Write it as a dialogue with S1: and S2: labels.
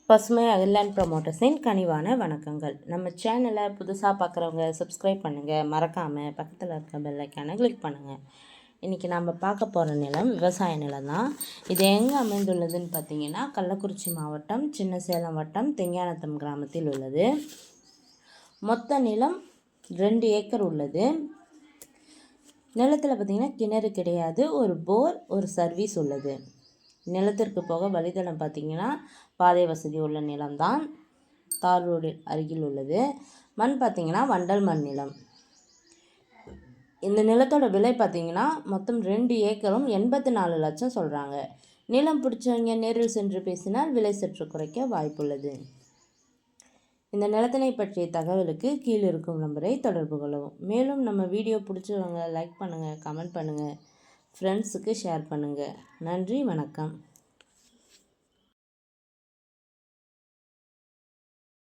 S1: பசுமை அகிலாண்ட் ப்ரமோட்டர்ஸின் கனிவான வணக்கங்கள். நம்ம சேனலை புதுசாக பார்க்குறவங்க சப்ஸ்கிரைப் பண்ணுங்கள், மறக்காமல் பக்கத்தில் இருக்க பெல் ஐக்கானை கிளிக் பண்ணுங்கள். இன்றைக்கி நம்ம பார்க்க போகிற நிலம் விவசாய நிலம் தான். இது எங்கே அமைந்துள்ளதுன்னு பார்த்தீங்கன்னா, கள்ளக்குறிச்சி மாவட்டம் சின்ன சேலம் வட்டம் தெங்கானத்தம் கிராமத்தில் உள்ளது. மொத்த நிலம் 2 ஏக்கர் உள்ளது. நிலத்தில் பார்த்திங்கன்னா கிணறு கிடையாது, ஒரு போர், ஒரு சர்வீஸ் உள்ளது. நிலத்திற்கு போக வழித்தடம் பார்த்திங்கன்னா பாதை வசதி உள்ள நிலம்தான். தார் ரோடு அருகில் உள்ளது. மண் பார்த்திங்கன்னா வண்டல் மண் நிலம். இந்த நிலத்தோட விலை பார்த்திங்கன்னா மொத்தம் 2 ஏக்கரும் 84 லட்சம் சொல்கிறாங்க. நிலம் பிடிச்சவங்க நேரில் சென்று பேசினால் விலை சற்று குறைக்க வாய்ப்புள்ளது. இந்த நிலத்தினை பற்றிய தகவலுக்கு கீழே இருக்கும் நம்பரை தொடர்பு கொள்ளவும். மேலும் நம்ம வீடியோ பிடிச்சவங்க லைக் பண்ணுங்கள், கமெண்ட் பண்ணுங்கள், ஃப்ரெண்ட்ஸுக்கு ஷேர் பண்ணுங்கள். நன்றி, வணக்கம்.